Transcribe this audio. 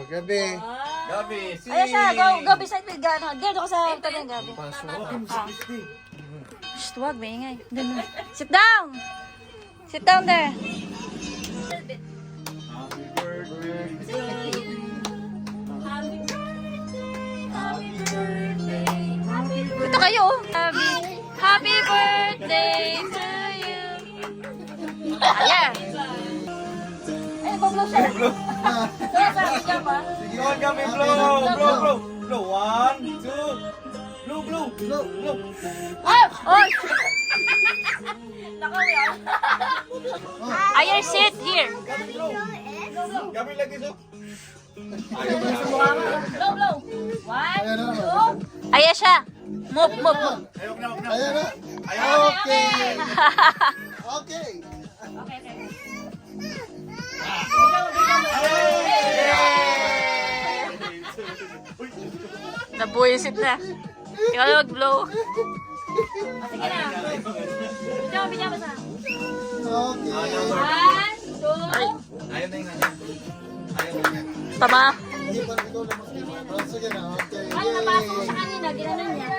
Gabi. Gabi, si... Ayan siya, go beside me, gano. Dito ko sa tabi ng Gabi. Shh, huwag, maingay. Ganun. Sit down! Sit down there. Ito kayo, oh. Happy birthday to you. Ayan. Eh, pablo siya. Sabi niya pa. Sige, on kami, blow. Blow, 1, 2. Blow. Oh! Oh! Nakaw yan. Ayan, sit here. Gabi, blow. Gabi lagi, so. Blow. 1, 2. Ayan siya. Move. Ayok na. Ayan na. Okay. Okay. Nabuisit na. Ikaw na mag-blow. Sige na. Bidyo mo sa. Okay. 1, 2. Ayaw na yung ano. Tama. Hindi pa ikaw na mas. Sige na. Okay. Ay, napasok ko siya kanina. Ginanon niya.